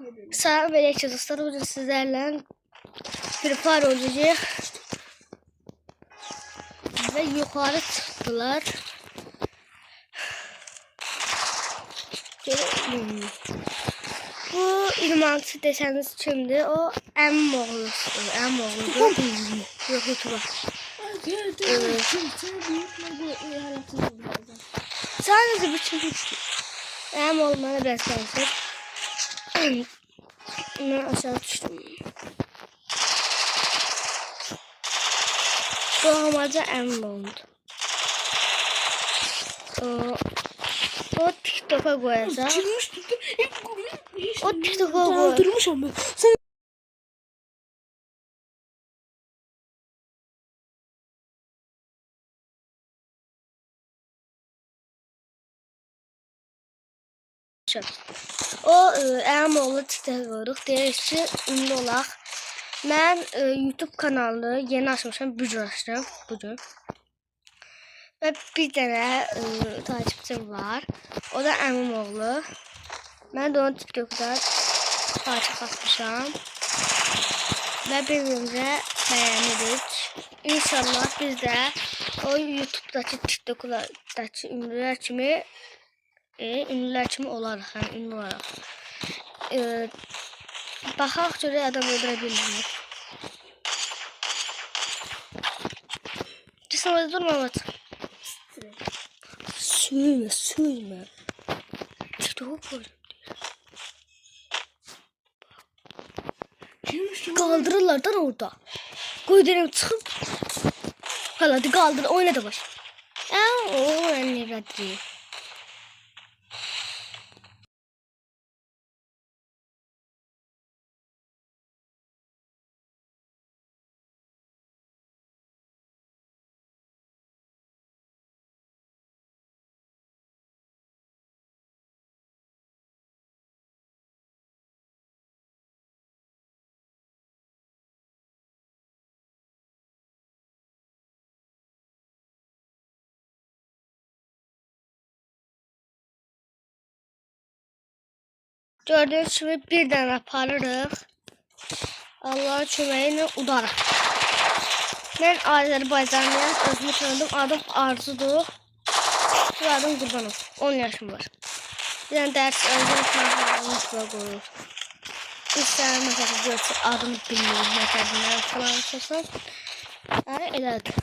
Salam verəcək dostlar. Bugün sizlərlə Free Fire olacaq. Və yuxarı çıxdılar. Bu İlmancı desəniz kimdir? O əmim oğludur. Əmim oğludur. Yox, YouTube'a. Sadəcə bir şey düşdü. Əmim olmana biraz qarışır. Ben aşağı düştüm. Bu amaca emin oldu. O TikTok'a koyacak. O TikTok'a koyacak. O əmim oğlu TikTok'a koyuruq. Deyir ki, ünlü olaq. Mən YouTube kanalı yeni açmışam, bugün açdım. Və bir dənə takipçim var. O da əmim oğlu. Mən də onun TikTok'da takip atmışam. Və bir-birimizə bəyənirik. İnşallah biz də o YouTube'dakı, TikTok'dakı ünlülər kimi olarıq. Yəni ünlü olaraq. Baxaq görə adam öldürə bilmir. Sonra durma bak. Söyleme. TikTok'u koydum diyor. Kaldırırlar da orada. Koy derim çıkıp. Hadi kaldır, oyna da baş. O anne radyo. Gördüğünüz gibi bir dənə aparırıq. Allah'ın köməyi udarıq. Mən Azərbaycanlıyam, özümü tanıdım. Adım Arzudur. Bu adım Qurbanov. 10 yaşım var. Bir dənə dərs özümü tanıdım qoyur. İstəyən məsələn görsə adını bilmiyorum, məsələn falan olsun. Yəni elədir.